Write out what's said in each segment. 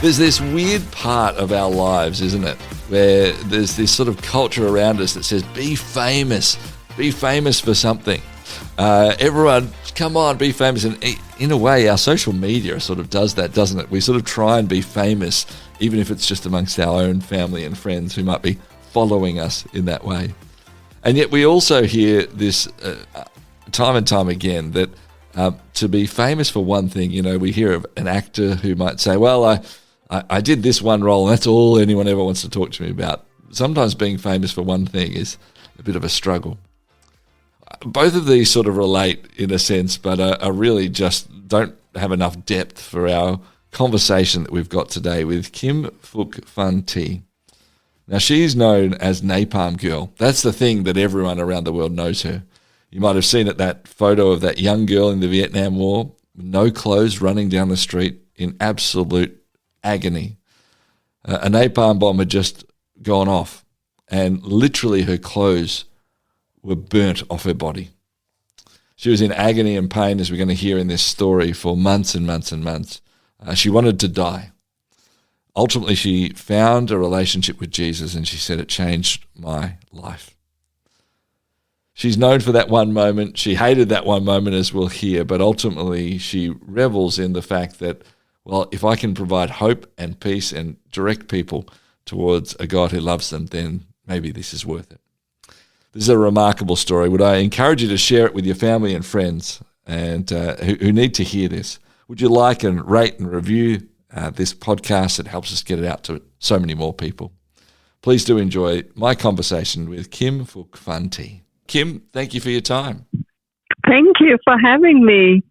There's this weird part of our lives, isn't it, where there's this sort of culture around us that says, be famous for something. Everyone, come on, be famous. And in a way, our social media sort of does that, doesn't it? We sort of try and be famous, even if it's just amongst our own family and friends who might be following us in that way. And yet we also hear this time and time again that to be famous for one thing, we hear of an actor who might say, well, I did this one role, and that's all anyone ever wants to talk to me about. Sometimes being famous for one thing is a bit of a struggle. Both of these sort of relate in a sense, but are really just don't have enough depth for our conversation that we've got today with Kim Phuc Phan. Now, she's known as Napalm Girl. That's the thing that everyone around the world knows her. You might have seen that photo of that young girl in the Vietnam War, with no clothes, running down the street in absolute agony. A napalm bomb had just gone off, and literally her clothes were burnt off her body. She was in agony and pain, as we're going to hear in this story, for months and months and months. She wanted to die. Ultimately, she found a relationship with Jesus, and she said, it changed my life. She's known for that one moment. She hated that one moment, as we'll hear, but ultimately she revels in the fact that, well, if I can provide hope and peace and direct people towards a God who loves them, then maybe this is worth it. This is a remarkable story. Would I encourage you to share it with your family and friends and who need to hear this? Would you like and rate and review this podcast? It helps us get it out to so many more people. Please do enjoy my conversation with Kim Phuc Phan. Kim, thank you for your time. Thank you for having me.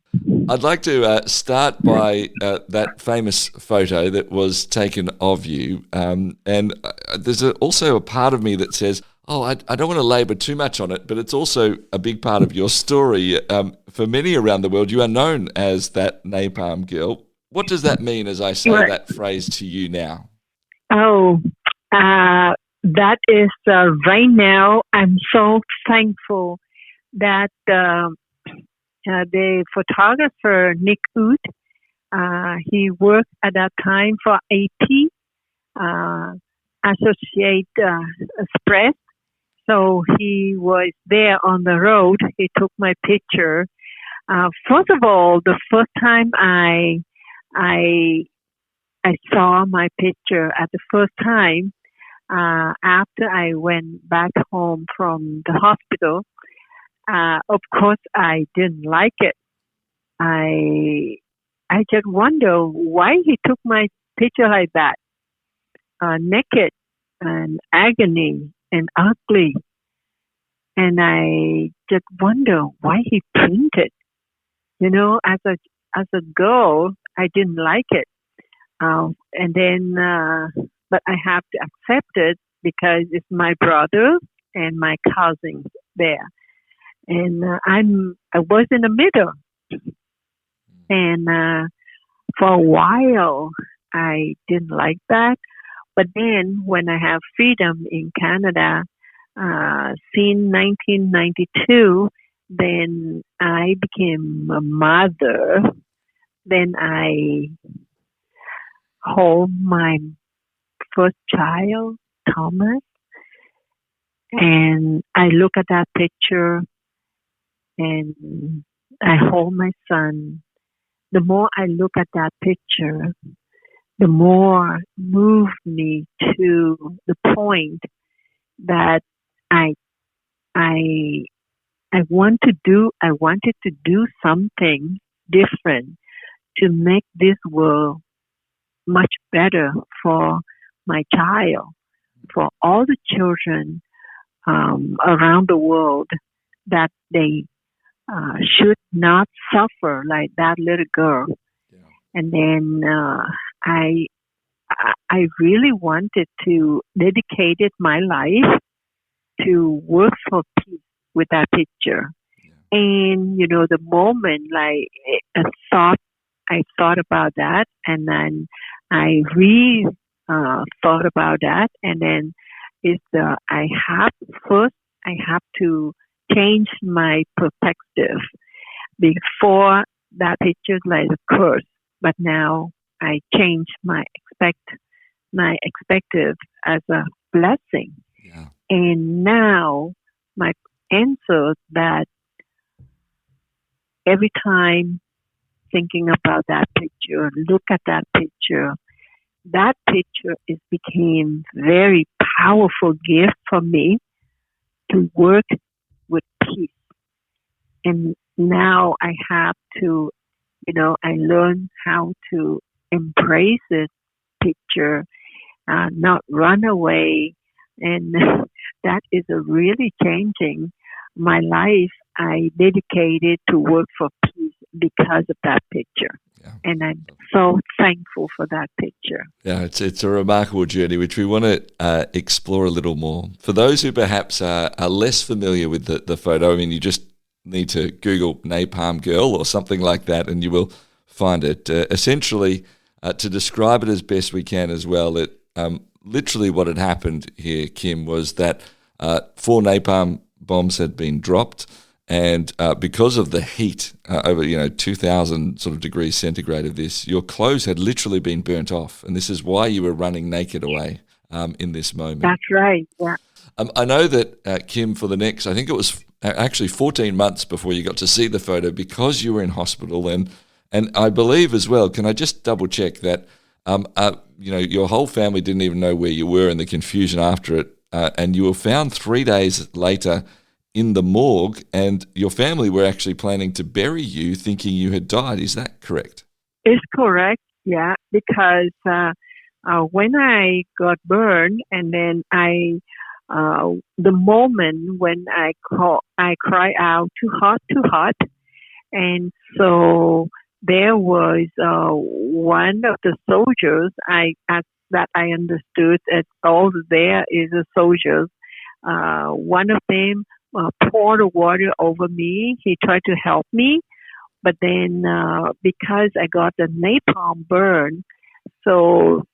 I'd like to start by that famous photo that was taken of you. And there's also a part of me that says, I don't want to labour too much on it, but it's also a big part of your story. For many around the world, you are known as that Napalm Girl. What does that mean as I say that phrase to you now? That is right now, I'm so thankful that the photographer Nick Wood, he worked at that time for AP, Associate Express. So he was there on the road. He took my picture. First of all, the first time I saw my picture at the first time, after I went back home from the hospital, of course, I didn't like it. I just wonder why he took my picture like that, naked and agony and ugly. And I just wonder why he painted. As a girl, I didn't like it. And then, but I have to accept it because it's my brother and my cousins there. And I was in the middle. And for a while, I didn't like that. But then when I have freedom in Canada, since 1992, then I became a mother. Then I hold my first child, Thomas, and I look at that picture and I hold my son. The more I look at that picture, the more moved me to the point that I wanted to do something different to make this world much better for my child, for all the children around the world, that they should not suffer like that little girl. Yeah. And then I really wanted to dedicate my life to work for peace with that picture. Yeah. And, the moment I thought about that, and then I thought about that, and then I have to change my perspective. Before that picture like a curse, but now I changed my expected as a blessing. Yeah. And now my answer that every time thinking about that picture, look at that picture is became very powerful gift for me to work with peace. And now I have to, I learn how to embrace this picture, not run away. And that is a really changing my life. I dedicated to work for peace because of that picture. Yeah. And I'm so thankful for that picture. Yeah, it's a remarkable journey, which we want to explore a little more. For those who perhaps are less familiar with the photo, I mean, you just need to Google Napalm Girl or something like that, and you will find it. Essentially, to describe it as best we can as well, it literally what had happened here, Kim, was that 4 napalm bombs had been dropped, and because of the heat over 2,000 sort of degrees centigrade of this, your clothes had literally been burnt off, and this is why you were running naked away in this moment. That's right. Yeah. I know that Kim, for the next, I think it was actually 14 months before you got to see the photo, because you were in hospital, and I believe as well. Can I just double check that your whole family didn't even know where you were, and the confusion after it, and you were found 3 days later in the morgue, and your family were actually planning to bury you, thinking you had died. Is that correct? It's correct, yeah, because when I got burned, and then the moment when I cry out, too hot, and so there was one of the soldiers. That I understood that all there is a soldiers. One of them poured the water over me. He tried to help me, but then because I got the napalm burn, so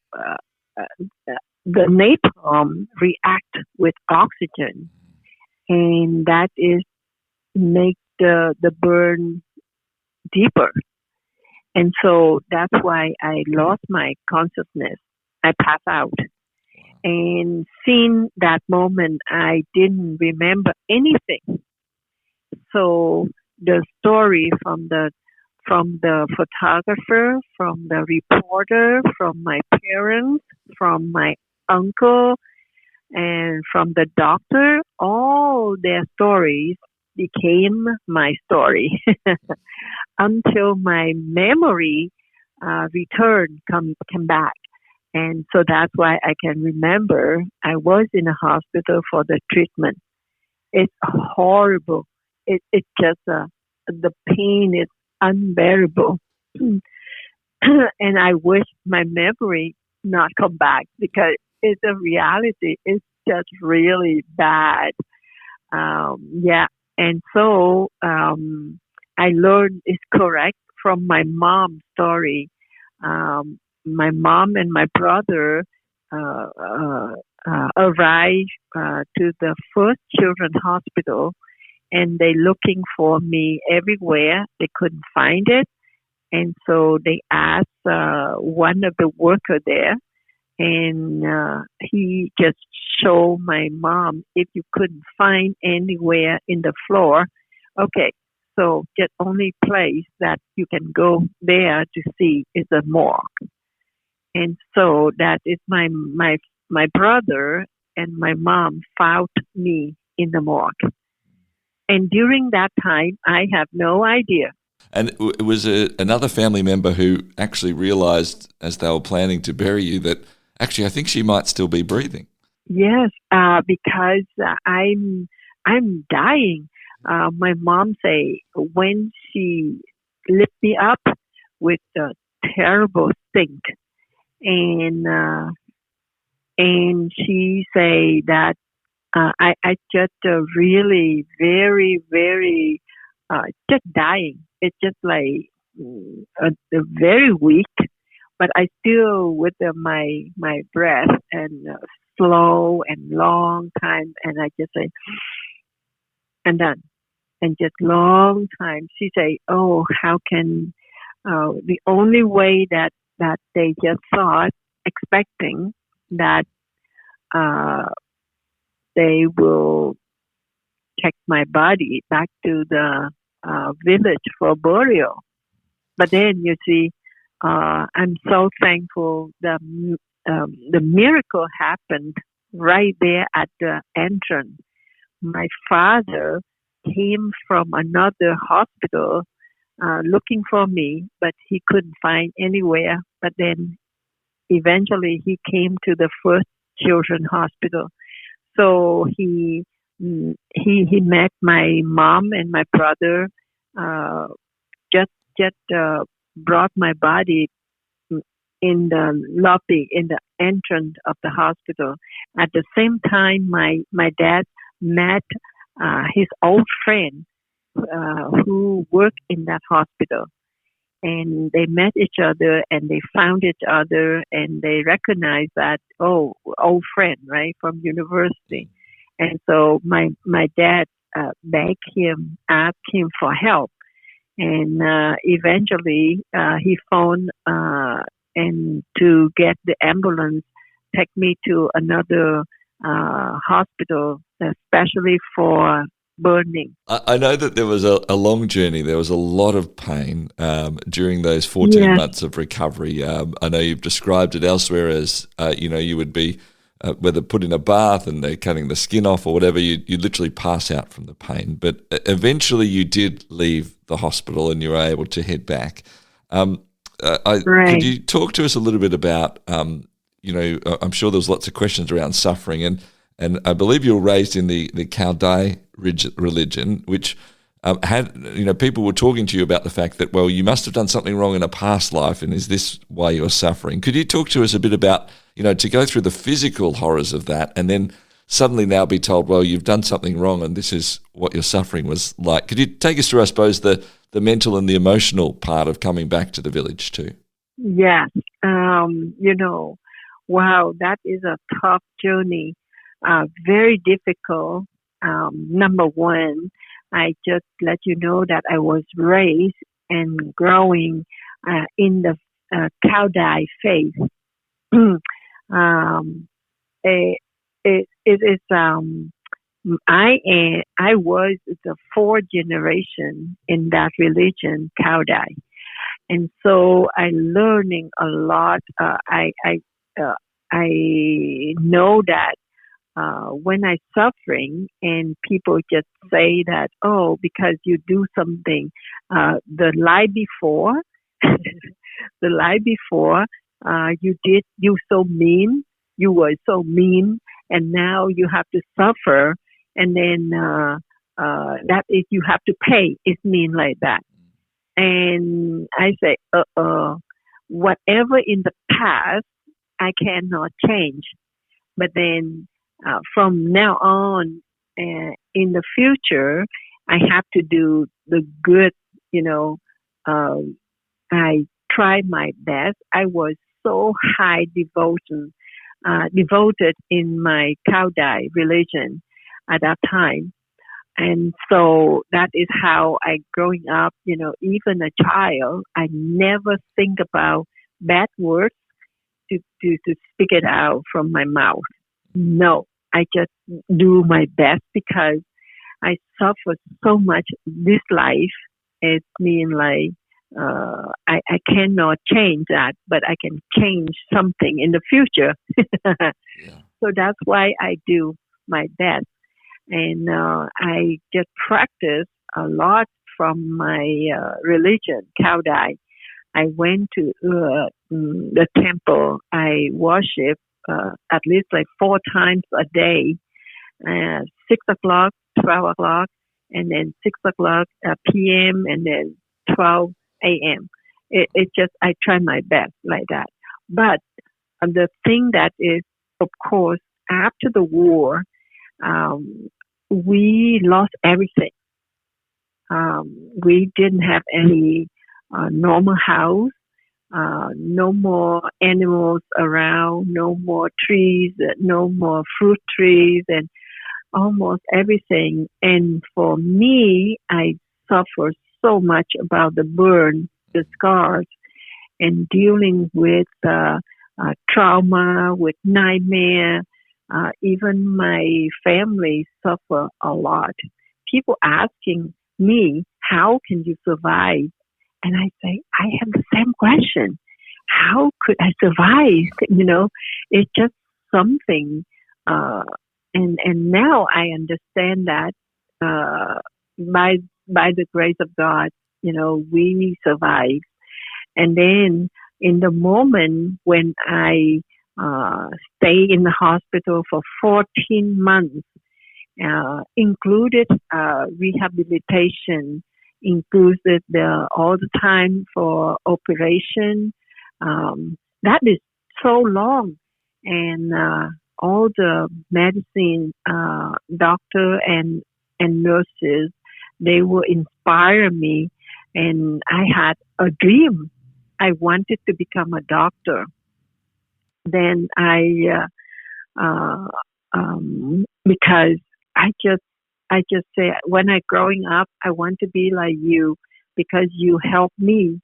the napalm react with oxygen, and that is make the burn deeper. And so that's why I lost my consciousness. I passed out. And since that moment, I didn't remember anything. So the story from the photographer, from the reporter, from my parents, from my uncle, and from the doctor, all their stories became my story until my memory returned, come back. And so that's why I can remember I was in a hospital for the treatment. It's horrible. It's just the pain is unbearable. And I wish my memory not come back, because it's a reality. It's just really bad. Yeah. And so I learned it's correct from my mom's story. My mom and my brother arrived to the first children's hospital, and they looking for me everywhere. They couldn't find it, and so they asked one of the workers there, and he just showed my mom, if you couldn't find anywhere in the floor, okay, so the only place that you can go there to see is a morgue. And so that is my brother and my mom found me in the morgue. And during that time, I have no idea. And it was another family member who actually realized, as they were planning to bury you, that actually I think she might still be breathing. Yes, because I'm dying. My mom say when she lift me up with a terrible stink, and she say that I just really very very just dying. It's just like very weak, but I still with my breath and slow and long time, and I just say and done, and just long time. She say, "Oh, how can the only way that that they just thought, expecting that uh, they will take my body back to the village for burial. But then you see, I'm so thankful the miracle happened right there at the entrance. My father came from another hospital looking for me, but he couldn't find anywhere. But then eventually he came to the first children's hospital. So he met my mom and my brother. Uh, just brought my body in the lobby, in the entrance of the hospital. At the same time, my dad met his old friend who worked in that hospital. And they met each other and they found each other and they recognized that, oh, old friend, right, from university. And so my dad begged him, asked him for help. And eventually he phoned and to get the ambulance, take me to another hospital, especially for burning. I know that there was a long journey. There was a lot of pain during those 14 months of recovery. I know you've described it elsewhere as, you would be, whether put in a bath and they're cutting the skin off or whatever, you literally pass out from the pain. But eventually you did leave the hospital and you were able to head back. Could you talk to us a little bit about, I'm sure there was lots of questions around suffering, and I believe you were raised in the Kaudai religion, which had, people were talking to you about the fact that, well, you must have done something wrong in a past life, and is this why you're suffering? Could you talk to us a bit about, to go through the physical horrors of that and then suddenly now be told, well, you've done something wrong and this is what your suffering was like? Could you take us through, I suppose, the mental and the emotional part of coming back to the village too? Yes. Wow, that is a tough journey. Very difficult. Number one, I just let you know that I was raised and growing in the Kaudai faith. It is. I was the fourth generation in that religion, Kaudai, and so I learning a lot. I know that when I suffering and people just say that, oh, because you do something the life before, you so mean, you were so mean, and now you have to suffer, and then that is you have to pay. It mean like that, and I say, whatever in the past I cannot change, but then from now on, in the future, I have to do the good. I tried my best. I was so high devoted in my Kaudai religion at that time. And so that is how I growing up, even a child, I never think about bad words to speak it out from my mouth. No, I just do my best because I suffered so much this life. It means like I cannot change that, but I can change something in the future. Yeah. So that's why I do my best. And I just practice a lot from my religion, Kaudai. I went to the temple. I worship at least like 4 times a day, 6 o'clock, 12 o'clock, and then 6 o'clock p.m. and then 12 a.m. It just, I try my best like that. But the thing that is, of course, after the war, we lost everything. We didn't have any normal house, no more animals around, no more trees, no more fruit trees, and almost everything. And for me, I suffered so much about the burn, the scars, and dealing with trauma, with nightmare. Even my family suffer a lot. People asking me, how can you survive? And I say, I have the same question. How could I survive? It's just something. Uh, and now I understand that uh, by by the grace of God, we survive. And then in the moment when I stay in the hospital for 14 months, included rehabilitation, included all the time for operation. That is so long, and all the medicine doctor and nurses, they will inspire me, and I had a dream. I wanted to become a doctor. Then uh, because I just say when I growing up, I want to be like you because you helped me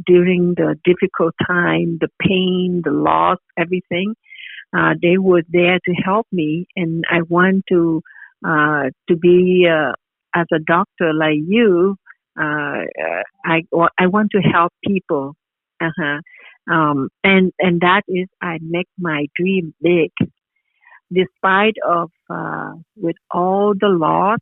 during the difficult time, the pain, the loss, everything. They were there to help me, and I want to be as a doctor like you. I want to help people. Uh-huh. And that is I make my dream big, despite of with all the loss,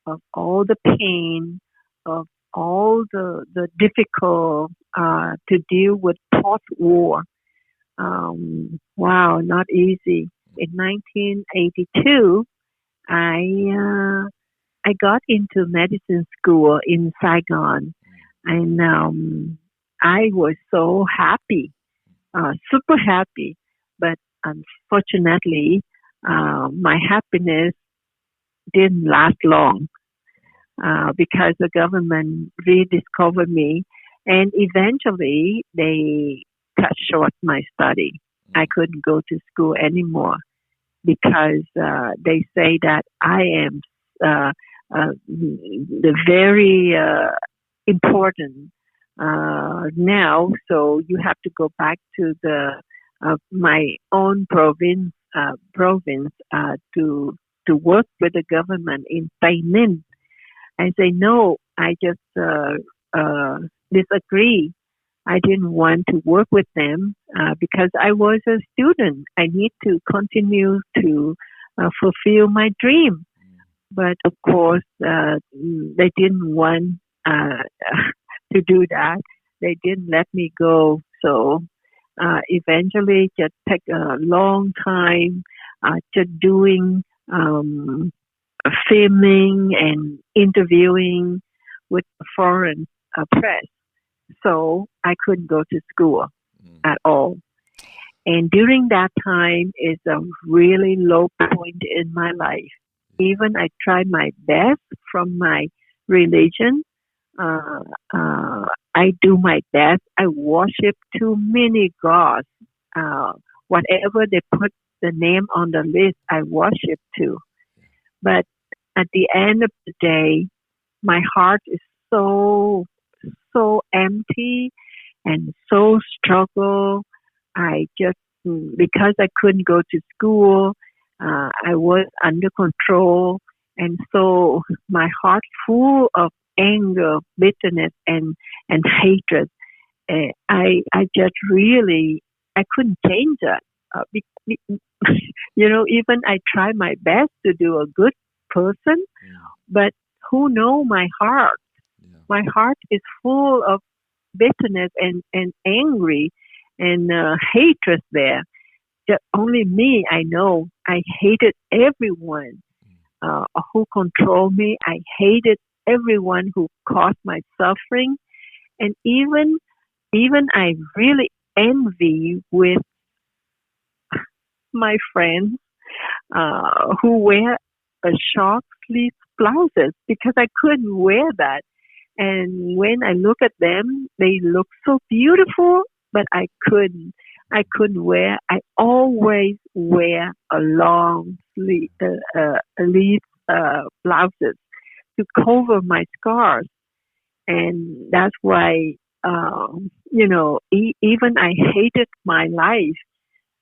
of all the pain, of all the difficult to deal with post war. Wow, not easy. In 1982, I I got into medicine school in Saigon, and I was so happy, super happy. But unfortunately, my happiness didn't last long because the government rediscovered me, and eventually they cut short my study. I couldn't go to school anymore because they say that I am the very important now. So you have to go back to the my own province to work with the government in Tainan. I say no. I just disagree. I didn't want to work with them because I was a student. I need to continue to fulfill my dream. But of course, they didn't want to do that. They didn't let me go. So eventually, just take a long time, just doing filming and interviewing with foreign press. So I couldn't go to school at all. And during that time is a really low point in my life. Even I tried my best from my religion. Uh, I do my best. I worship too many gods. Uh, Whatever they put the name on the list, I worship too. But at the end of the day, my heart is so empty and so struggle. I just because I couldn't go to school, I was under control, and so my heart full of anger, bitterness, and hatred. I just really I couldn't change that. Even I try my best to do a good person, but who know my heart? My heart is full of bitterness and angry and hatred there. Just only me, I know. I hated everyone who controlled me. I hated everyone who caused my suffering. And even I really envy with my friends who wear a short sleeve blouses because I couldn't wear that. And when I look at them, they look so beautiful, but I couldn't. I couldn't wear. I always wear a long sleeve blouses to cover my scars, and that's why. even I hated my life.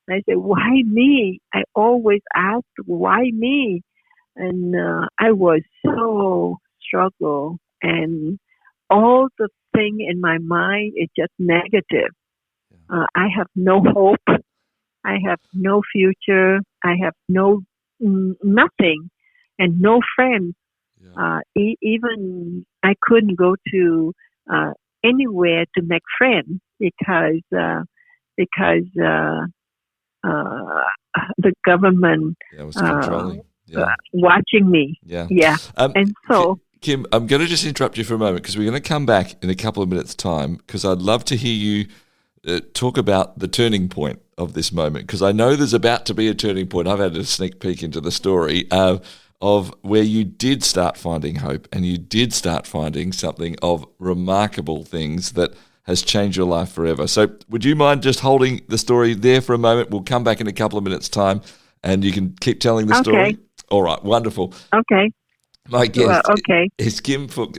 I said, why me? I always asked, why me? And I was so struggle, and all the thing in my mind is just negative. I have no hope. I have no future. I have no nothing, and no friends. Yeah. Even I couldn't go to uh, anywhere to make friends because uh, the government Yeah, it was uh, controlling. Yeah. watching me. Yeah. Yeah, Um, and so Kim, I'm going to just interrupt you for a moment because we're going to come back in a couple of minutes' time because I'd love to hear you talk about the turning point of this moment because I know there's about to be a turning point. I've had a sneak peek into the story of where you did start finding hope and you did start finding something of remarkable things that has changed your life forever. So would you mind just holding the story there for a moment? We'll come back in a couple of minutes' time and you can keep telling the story. okay, All right, wonderful. okay, My guest okay. is Kim Phuc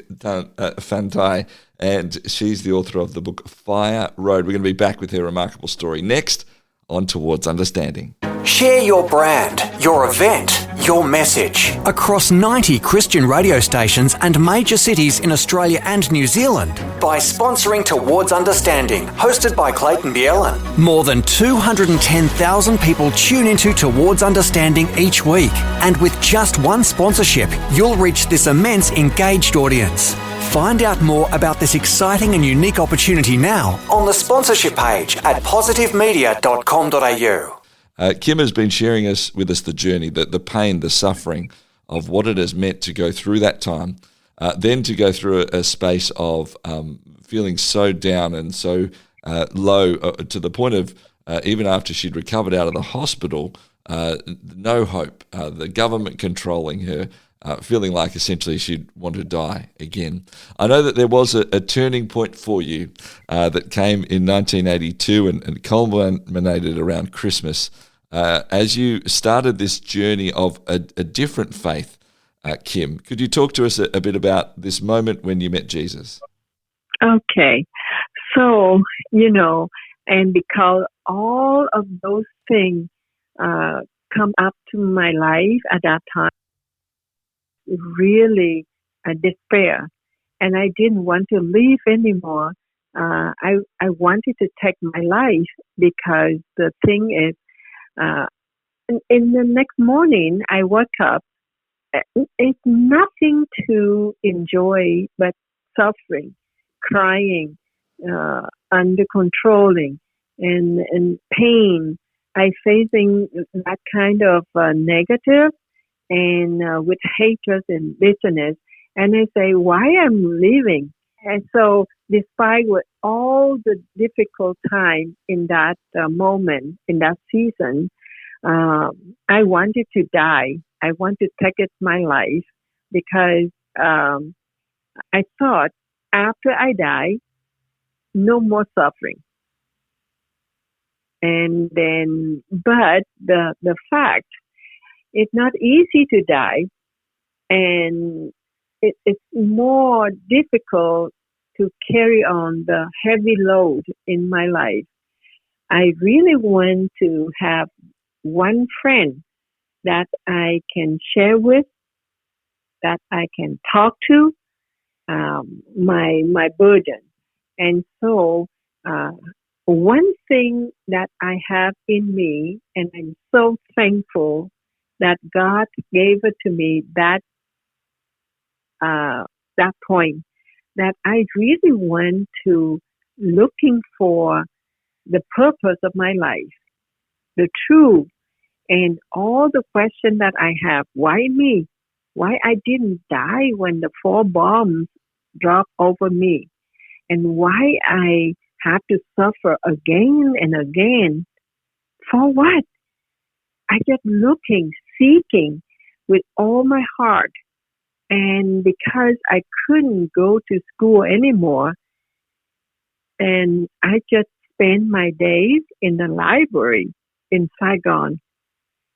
Phan Thai, and she's the author of the book Fire Road. We're going to be back with her remarkable story next on Towards Understanding. Share your brand, your event, your message across 90 Christian radio stations and major cities in Australia and New Zealand by sponsoring Towards Understanding, hosted by Clayton Bielen. More than 210,000 people tune into Towards Understanding each week, and with just one sponsorship, you'll reach this immense engaged audience. Find out more about this exciting and unique opportunity now on the sponsorship page at positivemedia.com.au. Kim has been sharing with us the journey, the pain, the suffering of what it has meant to go through that time, then to go through a space of feeling so down and so low to the point of even after she'd recovered out of the hospital, no hope, the government controlling her, feeling like essentially she'd want to die again. I know that there was a turning point for you that came in 1982 and culminated around Christmas as you started this journey of a different faith, Kim. Could you talk to us a bit about this moment when you met Jesus? Okay. So, and because all of those things come up to my life at that time, really despair. And I didn't want to live anymore. I wanted to take my life because the thing is, in the next morning, I woke up. It's nothing to enjoy but suffering, crying, under controlling, and pain. I facing that kind of negative and with hatred and bitterness. And I say, why I'm living? And so, despite with all the difficult time in that moment, in that season, I wanted to die. I want to take it my life because I thought after I die, no more suffering. And then, but the fact, it's not easy to die, and it's more difficult to carry on the heavy load in my life. I really want to have one friend that I can share with, that I can talk to, my burden. And so, one thing that I have in me, and I'm so thankful that God gave it to me that point, that I really want to looking for the purpose of my life, the truth, and all the questions that I have. Why me? Why I didn't die when the 4 bombs dropped over me? And why I have to suffer again and again? For what? I just looking, seeking with all my heart. And because I couldn't go to school anymore, and I just spent my days in the library in Saigon.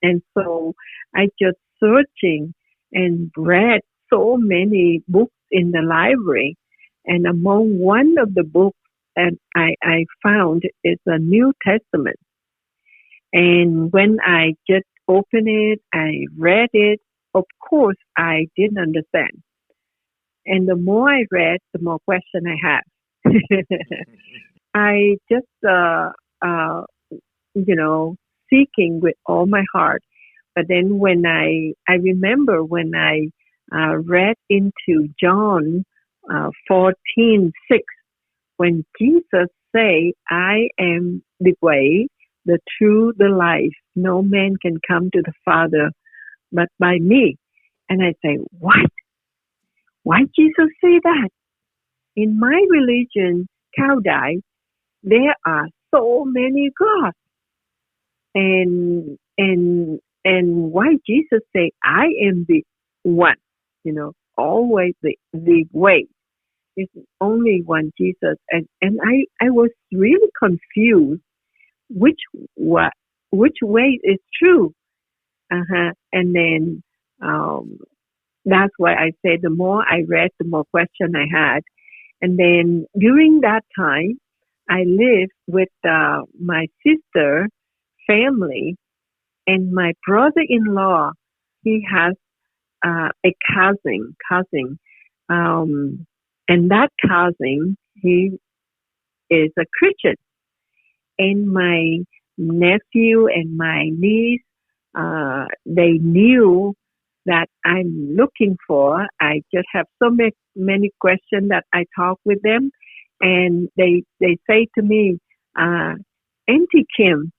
And so I just searching and read so many books in the library. And among one of the books and I found it's a New Testament. And when I just opened it, I read it. Of course, I didn't understand. And the more I read, the more question I have. I just, seeking with all my heart. But then when I remember when I read into John 14:6, when Jesus say, "I am the way, the truth, the life. No man can come to the Father but by me." And I say, what? Why Jesus say that? In my religion, Kaudai, there are so many gods. And why Jesus say, "I am the one," always the way. It's only one Jesus. And I was really confused which way is true. And then that's why I say the more I read, the more question I had. And then during that time, I lived with my sister family, and my brother-in-law. He has a cousin, and that cousin, he is a Christian. And my nephew and my niece, they knew that I'm looking for. I just have so many questions that I talk with them, and they say to me, "Auntie Kim,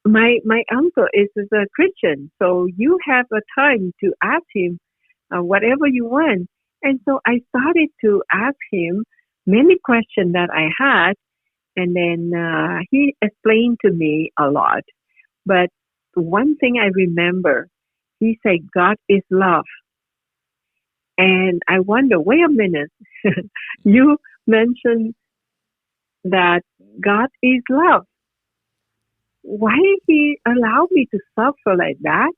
my uncle is a Christian, so you have a time to ask him whatever you want." And so I started to ask him many questions that I had, and then he explained to me a lot. But one thing I remember, he said, "God is love." And I wonder, wait a minute, you mentioned that God is love. Why he allow me to suffer like that?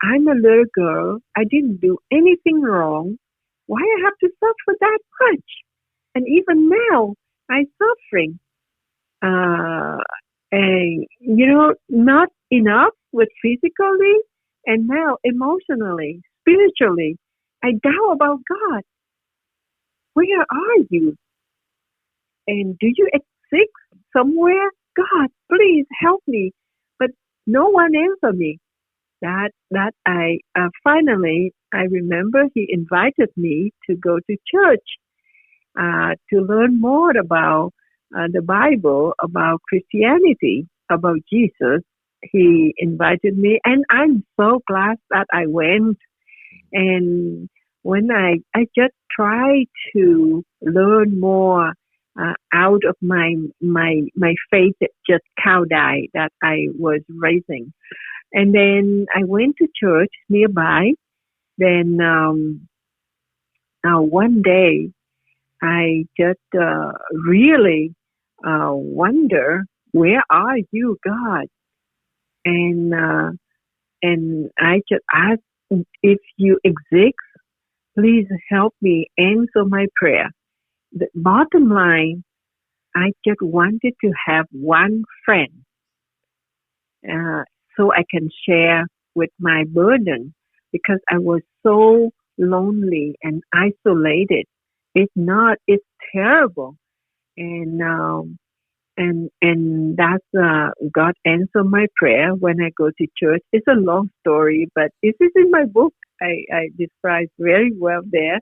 I'm a little girl. I didn't do anything wrong. Why I have to suffer that much? And even now, I'm suffering. And not enough with physically, and now emotionally, spiritually. I doubt about God. Where are you? And do you exist somewhere? God, please help me. But no one answered me. That I finally I remember he invited me to go to church to learn more about the Bible, about Christianity, about Jesus. He invited me, and I'm so glad that I went. And when I just try to learn more out of my faith, just cow died that I was raising. And then I went to church nearby. Then one day I just really wonder, where are you, God? And I just ask, if you exist, please help me answer my prayer. The bottom line, I just wanted to have one friend so I can share with my burden, because I was so lonely and isolated. It's terrible. And that's God answered my prayer when I go to church. It's a long story, but it is in my book. I describe very well there.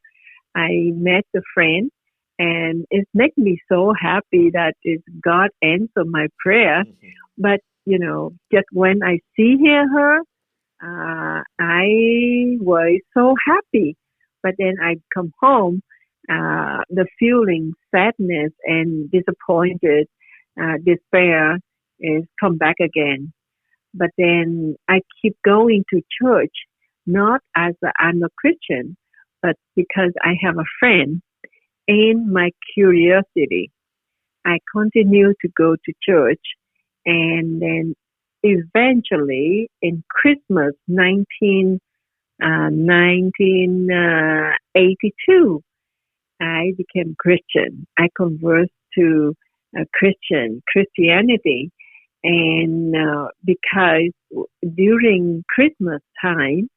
I met a friend, and it makes me so happy that God answered my prayer. Mm-hmm. But just when I hear her, I was so happy. But then I come home, the feeling sadness and disappointed, despair is come back again. But then I keep going to church, not as I'm a Christian, but because I have a friend and my curiosity. I continue to go to church, and then eventually in Christmas 1982, I became Christian. I converted to Christianity. And because during Christmas time,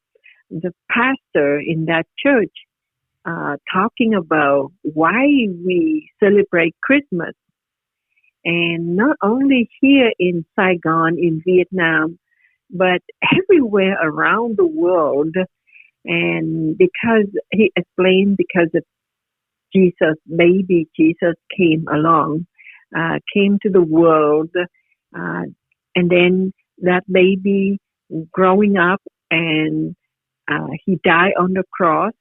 the pastor in that church talking about why we celebrate Christmas. And not only here in Saigon, in Vietnam, but everywhere around the world. And because he explained, because of Jesus, baby Jesus came along, came to the world, and then that baby growing up, and he died on the cross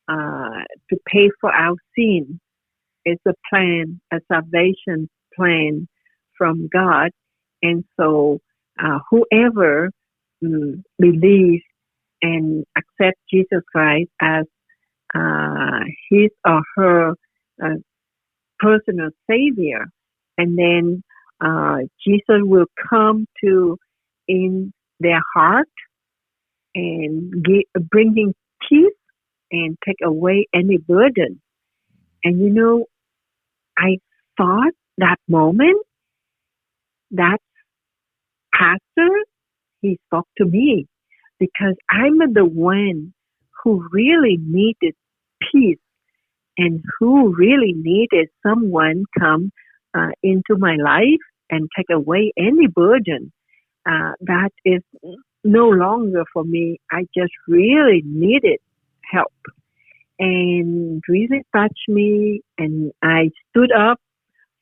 to pay for our sin. It's a plan, a salvation plan from God. And so whoever believes and accept Jesus Christ as his or her personal Savior, and then Jesus will come to in their heart and bringing peace and take away any burden. And you know, I thought that moment that pastor, he spoke to me, because I'm the one who really needed peace and who really needed someone come into my life and take away any burden. That is no longer for me. I just really needed help, and really touched me, and I stood up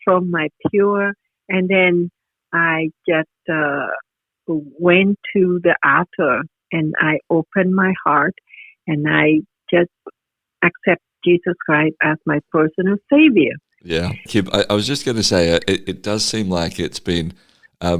from my pew, and then I just went to the altar, and I opened my heart, and I just accept Jesus Christ as my personal Savior. Yeah, Kim, I was just going to say, it does seem like it's been,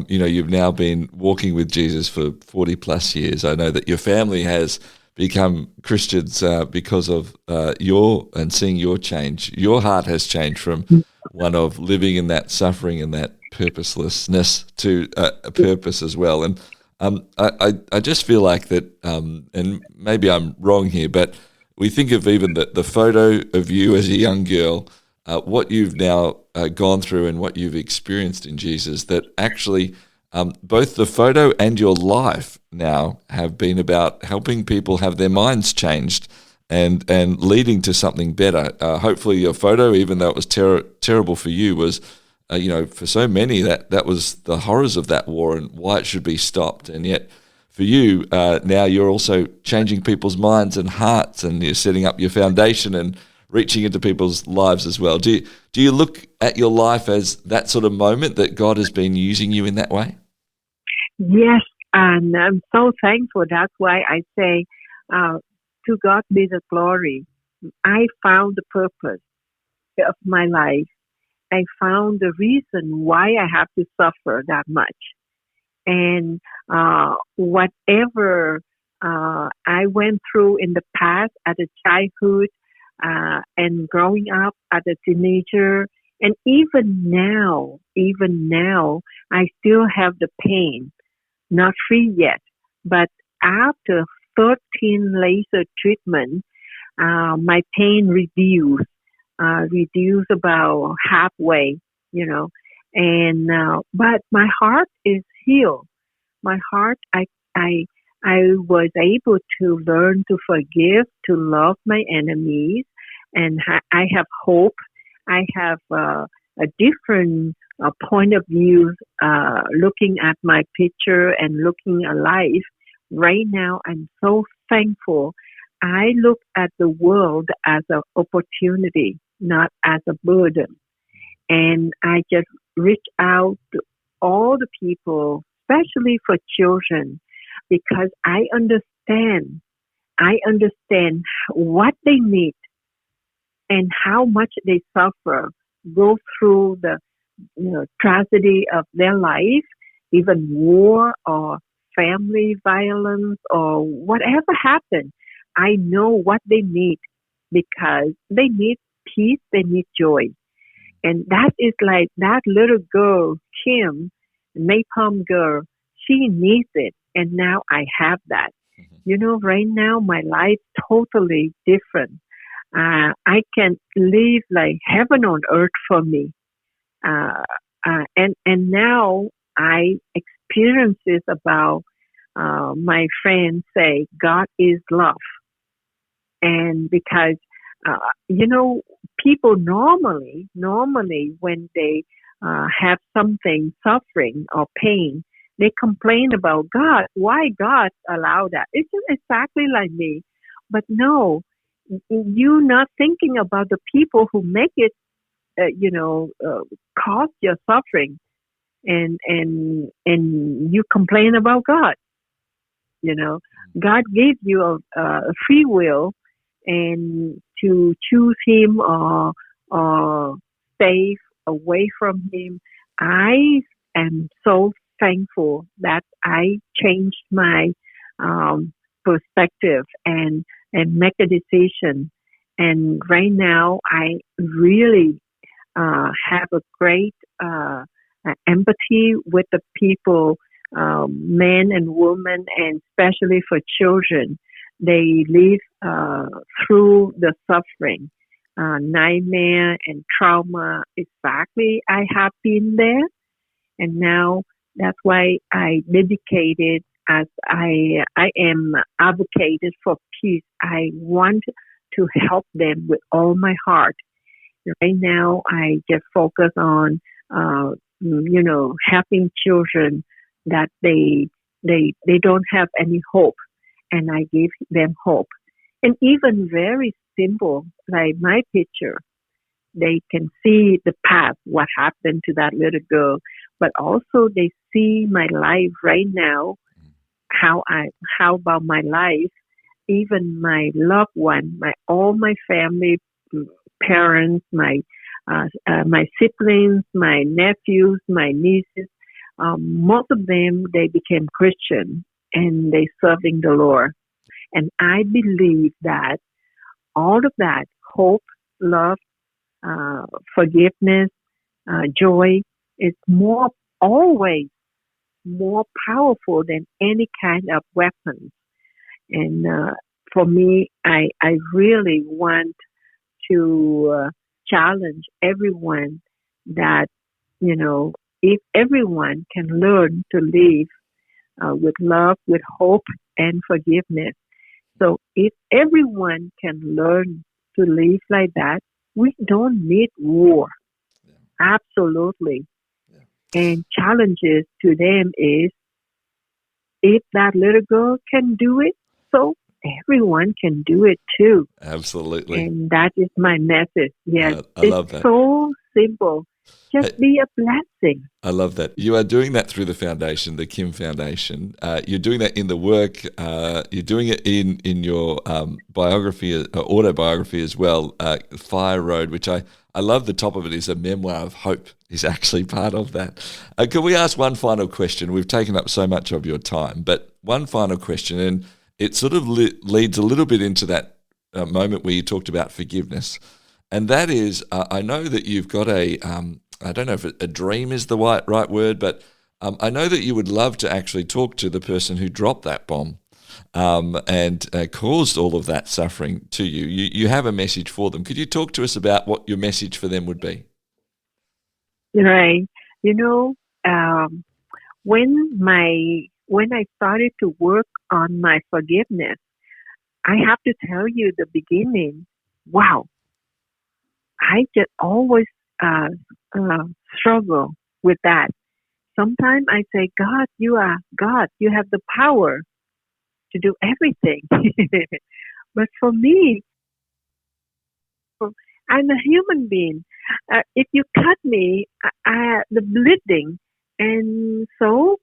you've now been walking with Jesus for 40 plus years. I know that your family has become Christians because of and seeing your change. Your heart has changed from one of living in that suffering and that purposelessness to a purpose as well. And I just feel like that, and maybe I'm wrong here, but we think of even the photo of you as a young girl, what you've now gone through and what you've experienced in Jesus, that actually both the photo and your life now have been about helping people have their minds changed and leading to something better. Hopefully your photo, even though it was terrible for you, was, for so many, that was the horrors of that war and why it should be stopped. And yet for you, now you're also changing people's minds and hearts, and you're setting up your foundation and reaching into people's lives as well. Do you look at your life as that sort of moment that God has been using you in that way? Yes, and I'm so thankful. That's why I say, to God be the glory. I found the purpose of my life. I found the reason why I have to suffer that much. And whatever I went through in the past as a childhood, and growing up as a teenager, and even now, I still have the pain, not free yet. But after 13 laser treatment, my pain reduced about halfway, and but my heart is healed. My heart, I was able to learn to forgive, to love my enemies, and I have hope. I have a different point of view looking at my picture and looking at life. Right now, I'm so thankful. I look at the world as an opportunity, not as a burden. And I just reach out to all the people, especially for children, because I understand what they need and how much they suffer, go through the tragedy of their life, even war or family violence or whatever happened. I know what they need, because they need peace, they need joy. And that is like that little girl, Kim, Napalm girl, she needs it. And now I have that. Right now my life totally different. I can live like heaven on earth for me. And now I experience this about my friends say God is love, and because you know, people normally when they have something suffering or pain, they complain about God. Why God allow that? It's just exactly like me. But no, you not thinking about the people who make it, cause your suffering, and you complain about God. You know, God gave you a free will and to choose Him or stay away from Him. I am so thankful that I changed my perspective and make a decision. And right now, I really have a great empathy with the people, men and women, and especially for children. They live through the suffering, nightmare and trauma. Exactly, I have been there, and now that's why I dedicated as I am advocated for peace. I want to help them with all my heart. Right now, I just focus on, helping children that they don't have any hope, and I give them hope. And even very simple, like my picture, they can see the past, what happened to that little girl, but also they see my life right now, how about my life, even my loved one, all my family, parents, my siblings, my nephews, my nieces. Most of them they became Christian and they serving the Lord. And I believe that all of that hope, love, forgiveness, joy is always more powerful than any kind of weapons. And for me, I really want to challenge everyone that, if everyone can learn to live with love, with hope, and forgiveness. So if everyone can learn to live like that, we don't need war. Yeah. Absolutely. Yeah. And challenges to them is, if that little girl can do it, so everyone can do it too. Absolutely. And that is my message. Yes. I love that. It's so simple. Just be a blessing. I love that. You are doing that through the foundation, the Kim Foundation. You're doing that in the work. You're doing it in your autobiography as well, Fire Road, which I love the top of it is a memoir of hope is actually part of that. Can we ask one final question? We've taken up so much of your time, but one final question, and it sort of leads a little bit into that moment where you talked about forgiveness. And that is, I know that you've got I don't know if a dream is the right word, but I know that you would love to actually talk to the person who dropped that bomb and caused all of that suffering to you. You have a message for them. Could you talk to us about what your message for them would be? Right. When I started to work on my forgiveness, I have to tell you the beginning, wow, I just always struggle with that. Sometimes I say, God, you are God. You have the power to do everything. But for me, I'm a human being. If you cut me, the bleeding, and so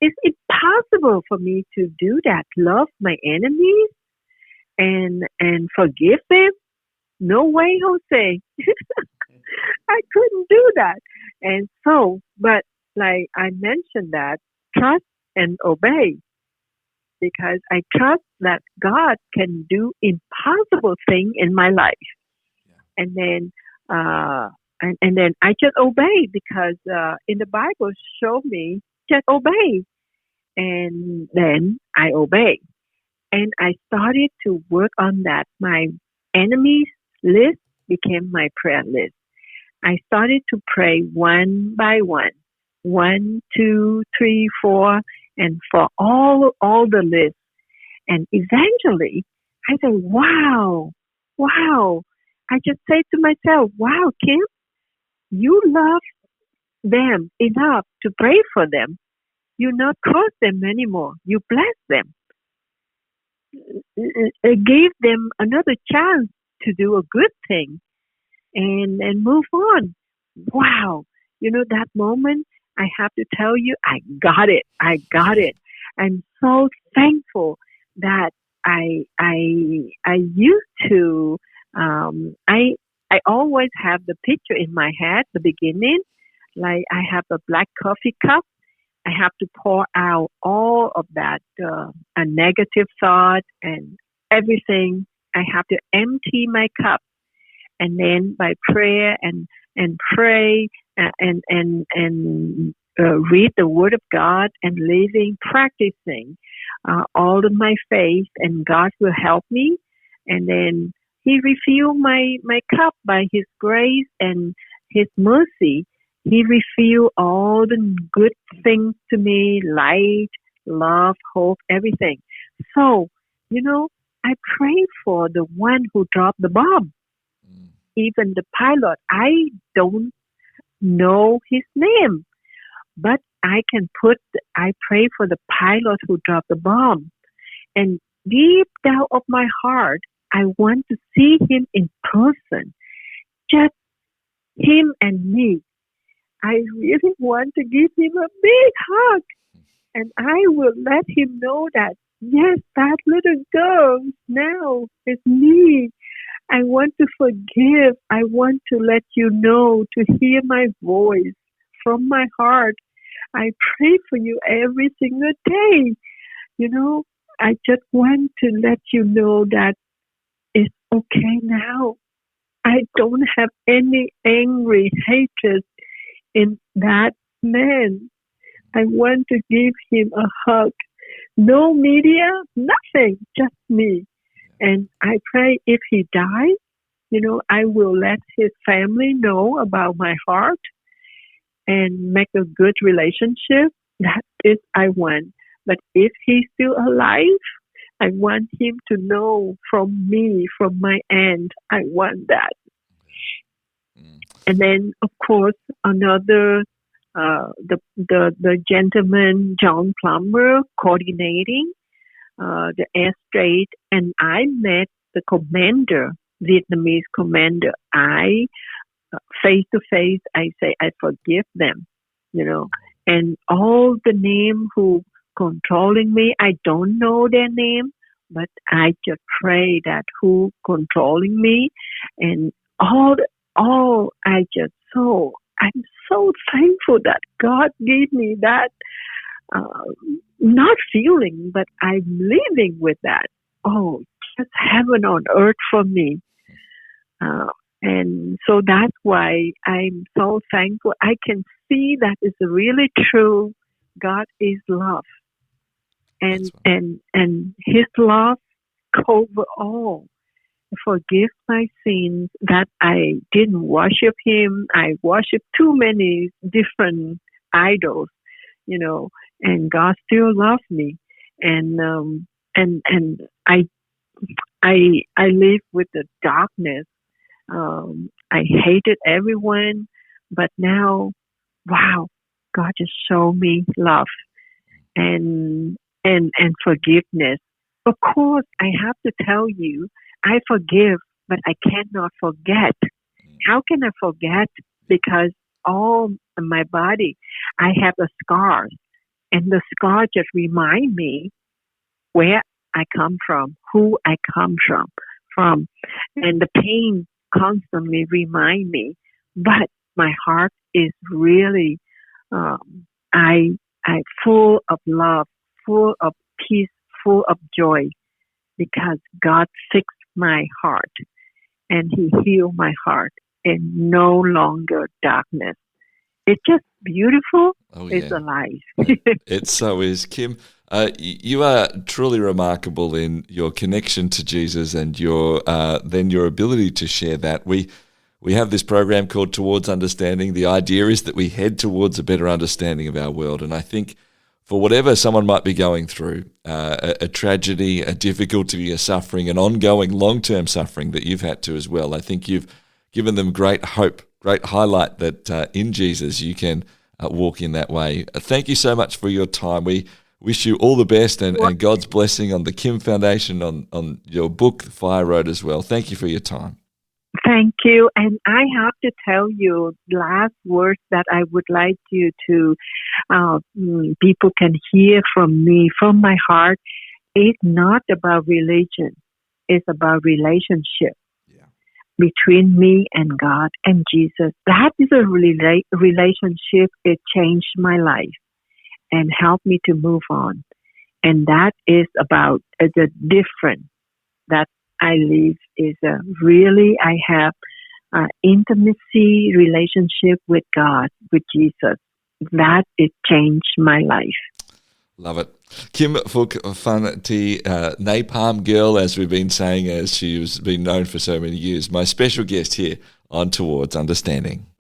it's impossible for me to do that. Love my enemies and forgive them. No way, Jose. I couldn't do that. And so, but like I mentioned that, trust and obey. Because I trust that God can do impossible thing in my life. Yeah. And then and then I just obey because in the Bible show me just obey. And then I obey. And I started to work on that. My enemies list became my prayer list. I started to pray one by one, 1, 2, 3, 4, and for all the lists. And eventually, I said, wow. I just say to myself, wow, Kim, you love them enough to pray for them. You not curse them anymore. You bless them. Give them another chance to do a good thing and move on. Wow. That moment, I have to tell you, I got it. I'm so thankful that I used to, I always have the picture in my head, the beginning, like I have a black coffee cup. I have to pour out all of that, a negative thought and everything. I have to empty my cup, and then by prayer and pray and read the Word of God and living, practicing all of my faith, and God will help me. And then He refilled my cup by His grace and His mercy. He revealed all the good things to me, light, love, hope, everything. So, I pray for the one who dropped the bomb. Even the pilot, I don't know his name, but I pray for the pilot who dropped the bomb. And deep down of my heart, I want to see him in person, just him and me. I really want to give him a big hug, and I will let him know that, yes, that little girl now is me. I want to forgive. I want to let you know, to hear my voice from my heart. I pray for you every single day. I just want to let you know that it's okay now. I don't have any angry hatred in that man. I want to give him a hug. No media, nothing, just me. And I pray if he dies, I will let his family know about my heart and make a good relationship. That is I want. But if he's still alive, I want him to know from me, from my end. I want that. And then, of course, another, the gentleman, John Plummer, coordinating the air strait, and I met the commander, Vietnamese commander. I, face to face, I say, I forgive them, and all the name who controlling me, I don't know their name, but I just pray that who controlling me, and I'm so thankful that God gave me that, not feeling, but I'm living with that. Oh, just heaven on earth for me. And so that's why I'm so thankful. I can see that it's really true. God is love. And His love cover all. Forgive my sins that I didn't worship Him. I worship too many different idols, and God still loves me. And I live with the darkness. I hated everyone, but now, wow, God just showed me love and forgiveness. Of course, I have to tell you, I forgive, but I cannot forget. How can I forget? Because all my body, I have a scar, and the scar just remind me where I come from, who I come from, and the pain constantly remind me. But my heart is really, I full of love, full of peace, full of joy, because God fixed my heart and He healed my heart, and no longer darkness. It's just beautiful. Oh, It's yeah. alive. It so is. Kim, You are truly remarkable in your connection to Jesus and your ability to share that. We have this program called Towards Understanding. The idea is that we head towards a better understanding of our world. And I think for whatever someone might be going through, a tragedy, a difficulty, a suffering, an ongoing long-term suffering that you've had to as well, I think you've given them great hope, great highlight that in Jesus you can walk in that way. Thank you so much for your time. We wish you all the best and God's blessing on the Kim Foundation, on your book, The Fire Road as well. Thank you for your time. Thank you. And I have to tell you, last words that I would like you to, people can hear from me, from my heart. It's not about religion. It's about relationship between me and God and Jesus. That is a relationship. It changed my life and helped me to move on. And that is about the difference that I live is I have intimacy relationship with God, with Jesus. That it changed my life. Love it. Kim Phuc, Phan T, Napalm Girl, as we've been saying, as she's been known for so many years. My special guest here on Towards Understanding.